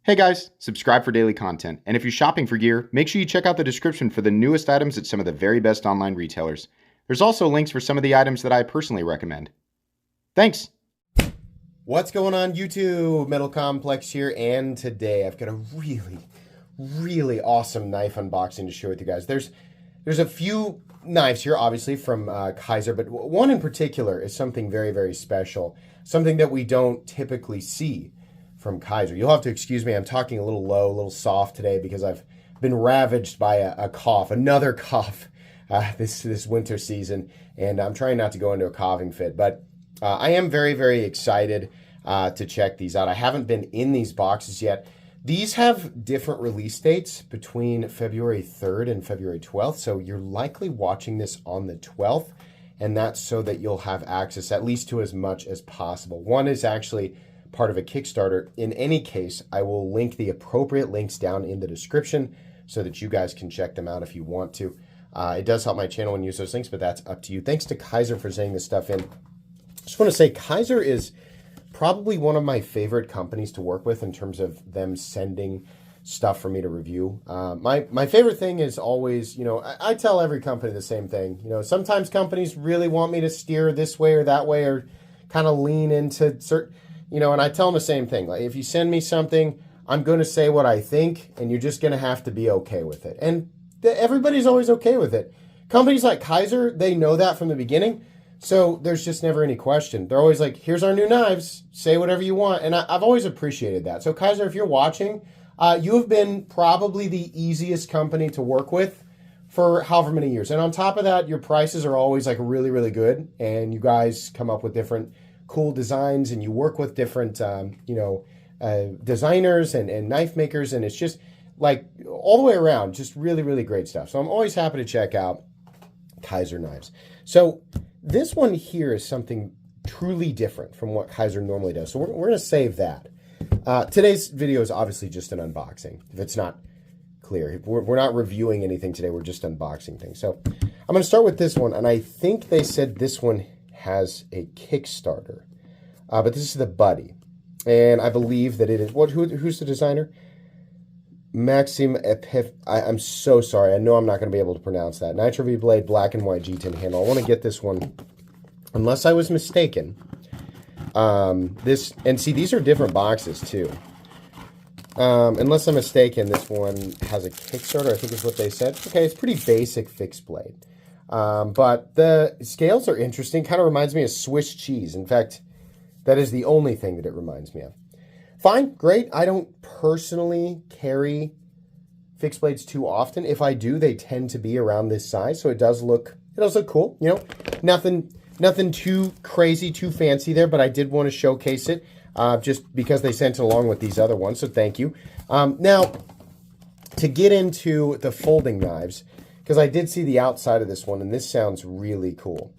Hey guys, subscribe for daily content, and if you're shopping for gear, make sure you check out the description for the newest items at some of the very best online retailers. There's also links for some of the items that I personally recommend. Thanks! What's going on YouTube? Metal Complex here, and today I've got a really awesome knife unboxing to share with you guys. There's a few knives here, obviously, from Kizer, but one in particular is something very special, something that we don't typically see from Kizer. You'll have to excuse me, I'm talking a little low, a little soft today because I've been ravaged by a cough, another cough this winter season, and I'm trying not to go into a coughing fit, but I am very excited to check these out. I haven't been in these boxes yet. These have different release dates between February 3rd and February 12th, so you're likely watching this on the 12th, and that's so that you'll have access at least to as much as possible. One is actually part of a Kickstarter. In any case, I will link the appropriate links down in the description so that you guys can check them out if you want to. It does help my channel when you use those links, but that's up to you. Thanks to Kizer for sending this stuff in. Just want to say Kizer is probably one of my favorite companies to work with in terms of them sending stuff for me to review. My favorite thing is always, I tell every company the same thing. Sometimes companies really want me to steer this way or that way or kind of lean into certain, and I tell them the same thing. Like, if you send me something, I'm going to say what I think, and you're just going to have to be okay with it. And everybody's always okay with it. Companies like Kizer, they know that from the beginning, so there's just never any question. They're always like, here's our new knives, say whatever you want, and I've always appreciated that. So Kizer, if you're watching, you have been probably the easiest company to work with for however many years. And on top of that, your prices are always like really good, and you guys come up with different cool designs, and you work with different designers and knife makers, and it's just like all the way around just really great stuff. So I'm always happy to check out Kizer knives. So this one here is something truly different from what Kizer normally does, so we're going to save that. Today's video is obviously just an unboxing, if it's not clear. We're not reviewing anything today, we're just unboxing things. So I'm going to start with this one, and I think they said this one has a Kickstarter, but this is the Buddy, and I believe that it is, who's the designer? Maxim Epif, I'm so sorry, I know I'm not going to be able to pronounce that. Nitro V blade, black and white G10 handle. I want to get this one, unless I was mistaken. And see, these are different boxes too. Unless I'm mistaken, this one has a Kickstarter, I think is what they said. Okay, it's pretty basic fixed blade. But the scales are interesting. Kind of reminds me of Swiss cheese. In fact, that is the only thing that it reminds me of. Fine, great. I don't personally carry fixed blades too often. If I do, they tend to be around this size, so it does look cool. Nothing too crazy, too fancy there, but I did want to showcase it just because they sent it along with these other ones, so thank you. Now, to get into the folding knives, because I did see the outside of this one, and this sounds really cool.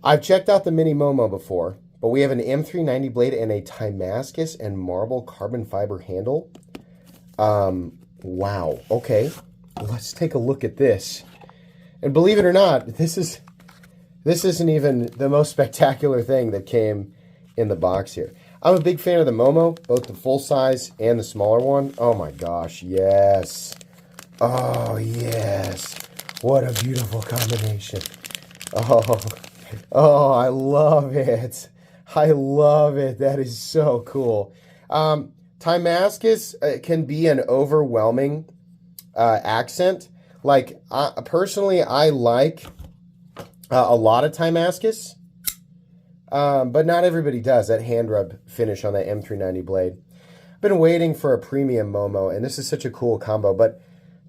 I've checked out the Mini Momo before, but we have an M390 blade and a Damascus and marble carbon fiber handle. Wow. Okay, let's take a look at this. And believe it or not, this isn't even the most spectacular thing that came in the box here. I'm a big fan of the Momo, both the full size and the smaller one. Oh my gosh, yes. Oh yes. What a beautiful combination. Oh, I love it. I love it. That is so cool. Damascus can be an overwhelming accent. Like, personally, I like a lot of Damascus, but not everybody does. That hand rub finish on that M390 blade. I've been waiting for a premium Momo, and this is such a cool combo. But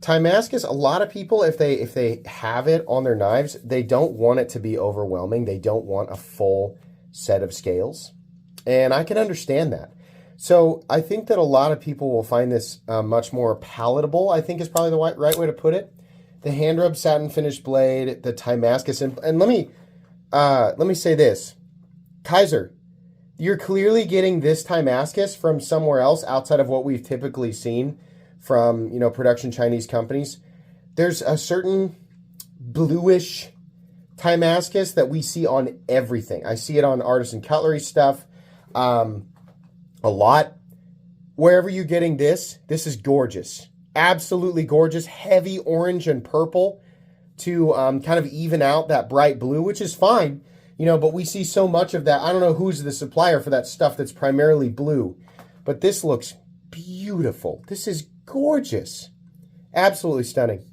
Damascus, a lot of people, if they have it on their knives, they don't want it to be overwhelming. They don't want a full set of scales, and I can understand that. So I think that a lot of people will find this much more palatable, I think is probably the right way to put it. The hand rub satin finished blade, the Damascus, and let me say this, Kizer, you're clearly getting this Damascus from somewhere else outside of what we've typically seen from production Chinese companies. There's a certain bluish Damascus that we see on everything. I see it on artisan cutlery stuff a lot. wherever you're getting this is gorgeous. Absolutely gorgeous. Heavy orange and purple to kind of even out that bright blue, which is fine, but we see so much of that. I don't know who's the supplier for that stuff that's primarily blue, but this looks beautiful. This is gorgeous. Absolutely stunning.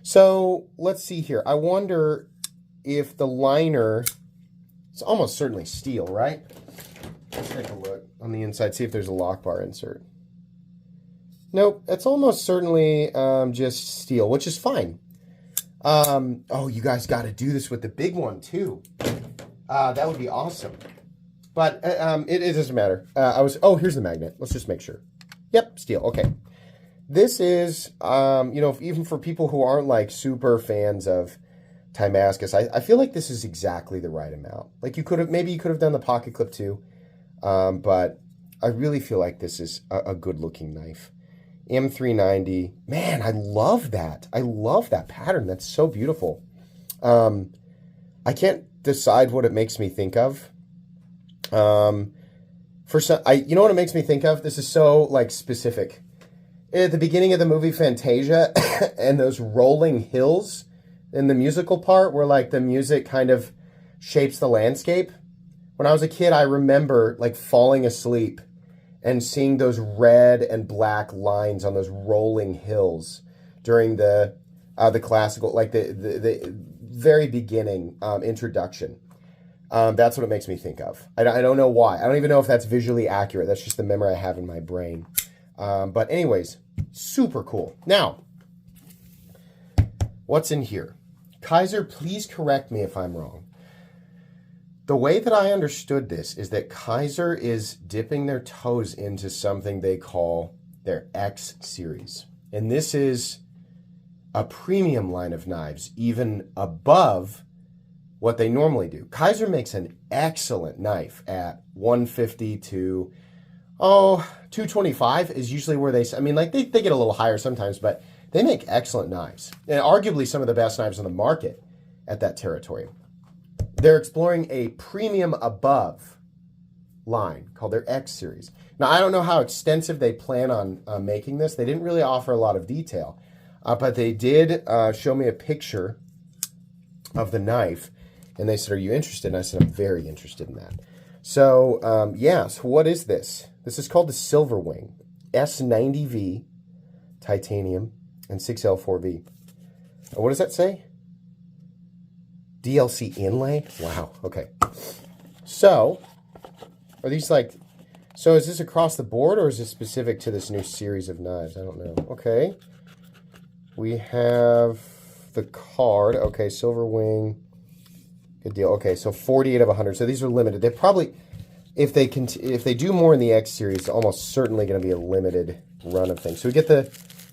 So let's see here. I wonder if the liner, it's almost certainly steel, right? Let's take a look on the inside, see if there's a lock bar insert. Nope, it's almost certainly just steel, which is fine. Oh, you guys got to do this with the big one too. That would be awesome. But it doesn't matter. Here's the magnet. Let's just make sure. Yep, steel. Okay. This is, even for people who aren't like super fans of Timascus, I feel like this is exactly the right amount. Like you could have done the pocket clip too. But I really feel like this is a good looking knife. M390. Man, I love that. I love that pattern. That's so beautiful. I can't decide what it makes me think of. You know what it makes me think of? This is so like specific. At the beginning of the movie Fantasia and those rolling hills in the musical part where like the music kind of shapes the landscape. When I was a kid, I remember like falling asleep and seeing those red and black lines on those rolling hills during the classical, like the very beginning introduction. That's what it makes me think of. I don't know why. I don't even know if that's visually accurate. That's just the memory I have in my brain. But anyways, super cool. Now, what's in here? Kizer, please correct me if I'm wrong. The way that I understood this is that Kizer is dipping their toes into something they call their X series. And this is a premium line of knives, even above what they normally do. Kizer makes an excellent knife at 150 to, 225 is usually where they get a little higher sometimes, but they make excellent knives. And arguably some of the best knives on the market at that territory. They're exploring a premium above line called their X series. Now, I don't know how extensive they plan on making this. They didn't really offer a lot of detail, but they did show me a picture of the knife, and they said, "Are you interested?" And I said, "I'm very interested in that." So, so what is this? This is called the Silver Wing, S90V, titanium, and 6L4V. What does that say? DLC inlay? Wow, okay. So, are these so is this across the board or is this specific to this new series of knives? I don't know. Okay. We have the card. Okay, Silver Wing. Good deal. Okay, so 48 of 100. So these are limited. They probably, if they do more in the X series, it's almost certainly going to be a limited run of things. So we get the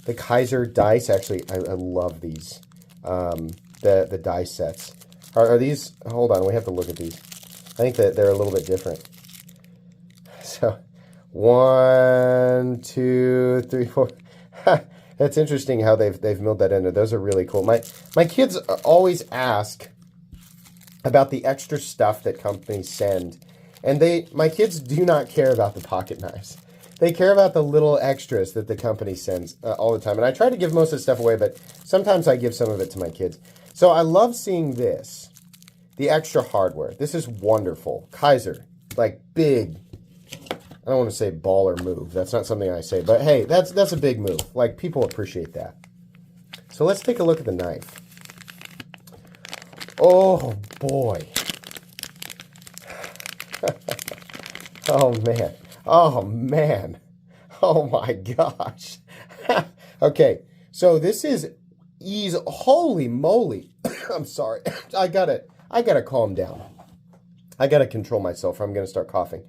Kizer dice. Actually, I love these. The dice sets. Are these, hold on, we have to look at these. I think that they're a little bit different. So, 1, 2, 3, 4. That's interesting how they've milled that in there. Those are really cool. My kids always ask about the extra stuff that companies send. And my kids do not care about the pocket knives. They care about the little extras that the company sends all the time. And I try to give most of the stuff away, but sometimes I give some of it to my kids. So I love seeing this, the extra hardware. This is wonderful. Kizer, like big, I don't want to say baller move. That's not something I say, but hey, that's a big move. Like people appreciate that. So let's take a look at the knife. Oh boy. Oh man. Oh man. Oh my gosh. Okay, so this is holy moly. I'm sorry. I gotta calm down. I gotta control myself or I'm gonna start coughing.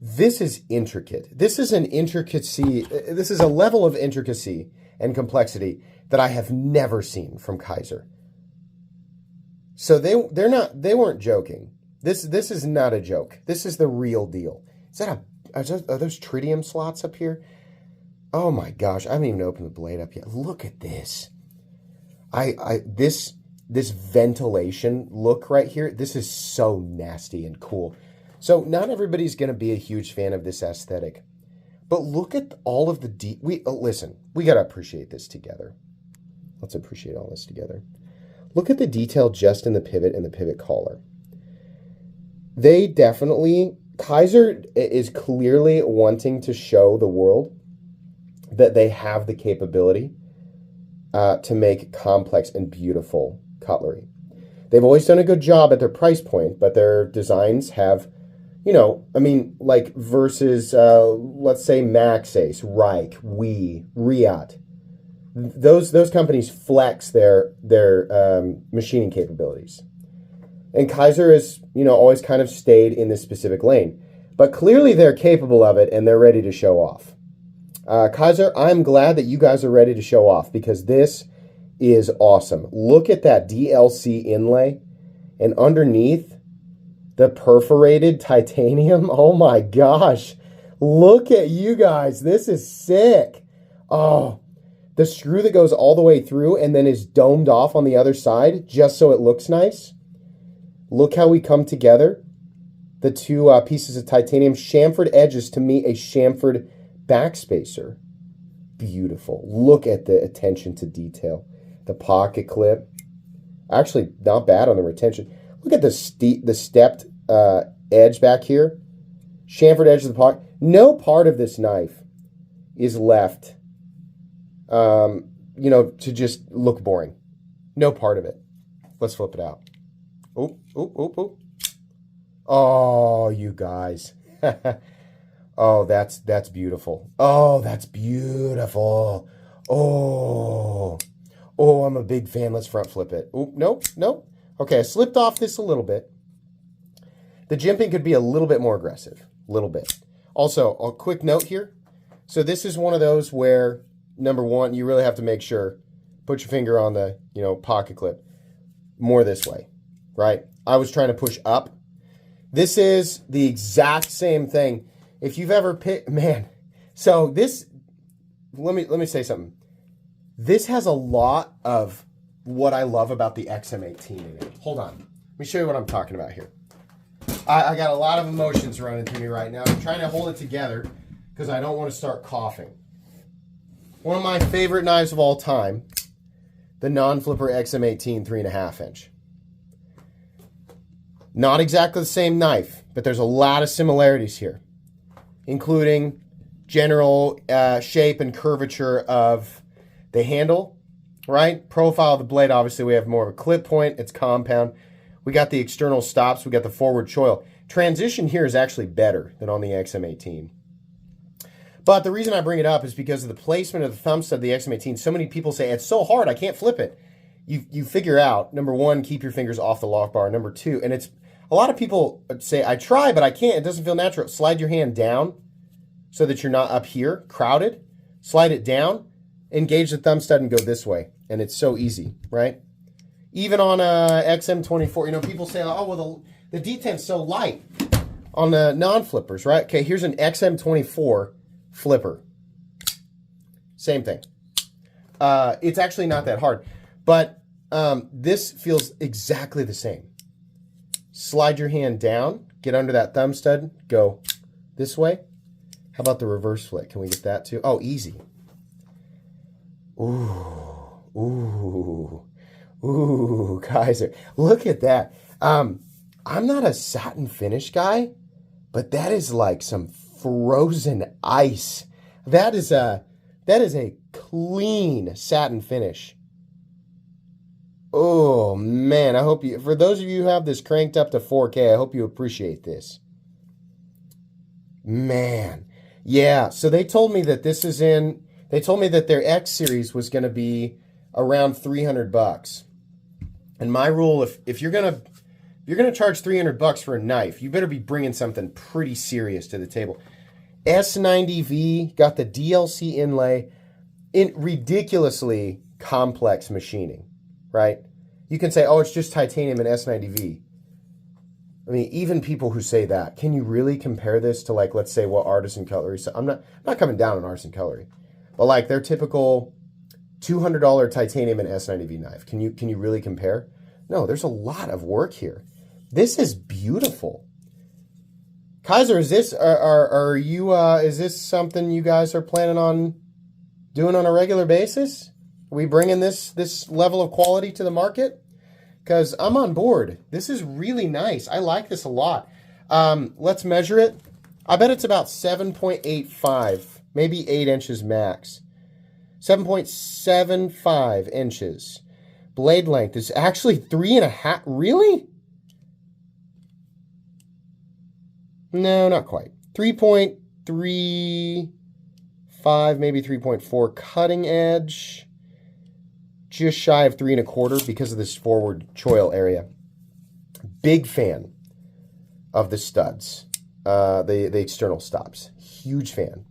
This is intricate. This is an intricacy. This is a level of intricacy and complexity that I have never seen from Kizer. So they weren't joking. This is not a joke. This is the real deal. Are those tritium slots up here? Oh my gosh, I haven't even opened the blade up yet. Look at this. This ventilation look right here, this is so nasty and cool. So not everybody's going to be a huge fan of this aesthetic. But look at all of the listen, we got to appreciate this together. Let's appreciate all this together. Look at the detail just in the pivot and the pivot collar. They definitely, Kizer is clearly wanting to show the world that they have the capability to make complex and beautiful cutlery. They've always done a good job at their price point, but their designs have, like versus, let's say, Maxace, Reich, Riot. Those companies flex their machining capabilities. And Kizer has, always kind of stayed in this specific lane. But clearly they're capable of it, and they're ready to show off. Kizer, I'm glad that you guys are ready to show off, because this is awesome. Look at that DLC inlay, and underneath, the perforated titanium. Oh my gosh. Look at you guys. This is sick. Oh, the screw that goes all the way through and then is domed off on the other side just so it looks nice. Look how we come together. The two pieces of titanium, chamfered edges, to me a chamfered backspacer. Beautiful. Look at the attention to detail. The pocket clip. Actually, not bad on the retention. Look at the stepped edge back here. Chamfered edge of the pocket. No part of this knife is left, to just look boring. No part of it. Let's flip it out. Oh. Oh, you guys. Oh, that's beautiful. Oh, that's beautiful. Oh, I'm a big fan. Let's front flip it. Oh, nope. Okay, I slipped off this a little bit. The jimping could be a little bit more aggressive. A little bit. Also, a quick note here. So this is one of those where, number one, you really have to make sure, put your finger on the, pocket clip more this way, right? I was trying to push up. This is the exact same thing. If you've ever so this, let me say something. This has a lot of what I love about the XM18 in it. Hold on. Let me show you what I'm talking about here. I got a lot of emotions running through me right now. I'm trying to hold it together because I don't want to start coughing. One of my favorite knives of all time, the non-flipper XM18 3.5 inch. Not exactly the same knife, but there's a lot of similarities here, including general shape and curvature of the handle, right? Profile of the blade, obviously we have more of a clip point. It's compound. We got the external stops. We got the forward choil. Transition here is actually better than on the XM18. But the reason I bring it up is because of the placement of the thumb stud of the XM18. So many people say, it's so hard, I can't flip it. You figure out, number one, keep your fingers off the lock bar. Number two, and it's, a lot of people say, I try, but I can't. It doesn't feel natural. Slide your hand down so that you're not up here, crowded. Slide it down, engage the thumb stud, and go this way. And it's so easy, right? Even on a XM24, people say, oh, well, the D10's so light on the non-flippers, right? Okay, here's an XM24 flipper. Same thing. It's actually not that hard. But this feels exactly the same. Slide your hand down, get under that thumb stud, go this way. How about the reverse flick? Can we get that too? Oh, easy. Ooh, Kizer. Look at that. I'm not a satin finish guy, but that is like some frozen ice. That is a clean satin finish. Oh, man, I hope for those of you who have this cranked up to 4K, I hope you appreciate this. Man. Yeah, so they told me that they told me that their X series was going to be around $300. And my rule, if you're going to charge $300 for a knife, you better be bringing something pretty serious to the table. S90V got the DLC inlay in ridiculously complex machining. Right? You can say, oh, it's just titanium and S90V. I mean, even people who say that, can you really compare this to, like, let's say what Artisan Cutlery? So I'm not coming down on Artisan Cutlery, but like their typical $200 titanium and S90V knife. Can you really compare? No, there's a lot of work here. This is beautiful. Kizer, is this are you is this something you guys are planning on doing on a regular basis? Are we bringing this level of quality to the market? Because I'm on board. This is really nice. I like this a lot. Let's measure it. I bet it's about 7.85, maybe 8 inches max. 7.75 inches. Blade length is actually 3.5. Really? No, not quite. 3.35, maybe 3.4 cutting edge. Just shy of 3.25 because of this forward choil area. Big fan of the studs, the external stops. Huge fan.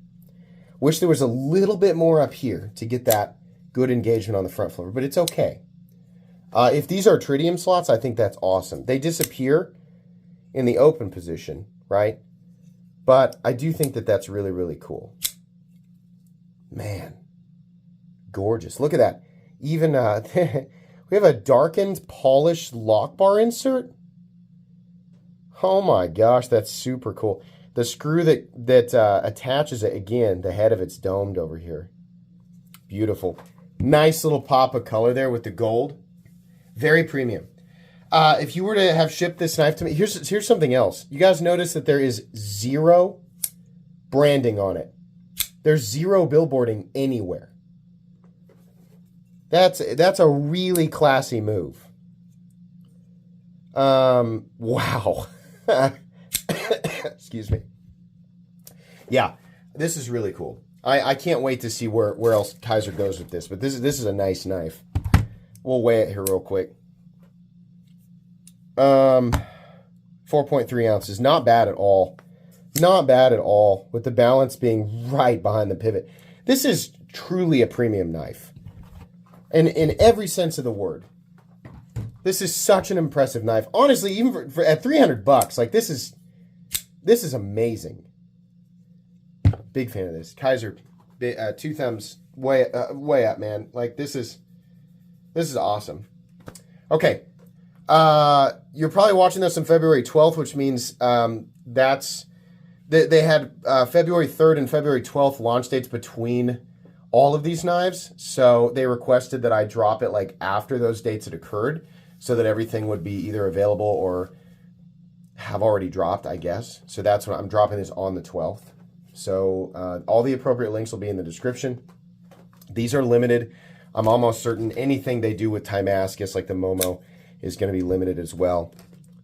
Wish there was a little bit more up here to get that good engagement on the front flipper, but it's okay. If these are tritium slots, I think that's awesome. They disappear in the open position, right? But I do think that that's really, really cool. Man, gorgeous. Look at that. Even we have a darkened, polished lock bar insert. Oh my gosh, that's super cool. The screw that attaches it, again, the head of it's domed over here. Beautiful. Nice little pop of color there with the gold. Very premium. If you were to have shipped this knife to me, here's something else. You guys notice that there is zero branding on it. There's zero billboarding anywhere. That's a really classy move. Wow. Excuse me. Yeah, this is really cool. I can't wait to see where else Kizer goes with this, but this is a nice knife. We'll weigh it here real quick. 4.3 ounces. Not bad at all. Not bad at all, with the balance being right behind the pivot. This is truly a premium knife. And in every sense of the word. This is such an impressive knife. Honestly, even for at $300, like this is amazing. Big fan of this. Kizer, 2 thumbs way up, man. Like this is awesome. Okay. You're probably watching this on February 12th, which means they had February 3rd and February 12th launch dates between all of these knives. So they requested that I drop it like after those dates had occurred so that everything would be either available or have already dropped, I guess. So that's when I'm dropping this on the 12th. So all the appropriate links will be in the description. These are limited. I'm almost certain anything they do with Timascus, like the Momo, is going to be limited as well.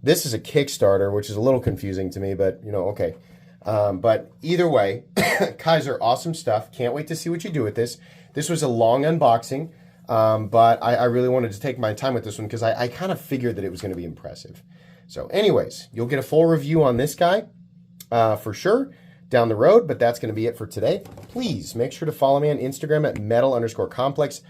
This is a Kickstarter, which is a little confusing to me, but, you know, okay. But either way, Kizer, awesome stuff. Can't wait to see what you do with this. This was a long unboxing, but I really wanted to take my time with this one because I kind of figured that it was going to be impressive. So anyways, you'll get a full review on this guy for sure down the road, but that's going to be it for today. Please make sure to follow me on Instagram at metal_complex.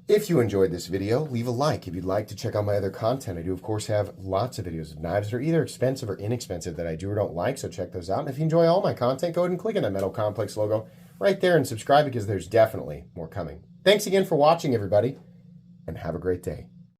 If you enjoyed this video, leave a like. If you'd like to check out my other content, I do, of course, have lots of videos of knives that are either expensive or inexpensive that I do or don't like, so check those out. And if you enjoy all my content, go ahead and click on that Metal Complex logo right there and subscribe because there's definitely more coming. Thanks again for watching, everybody, and have a great day.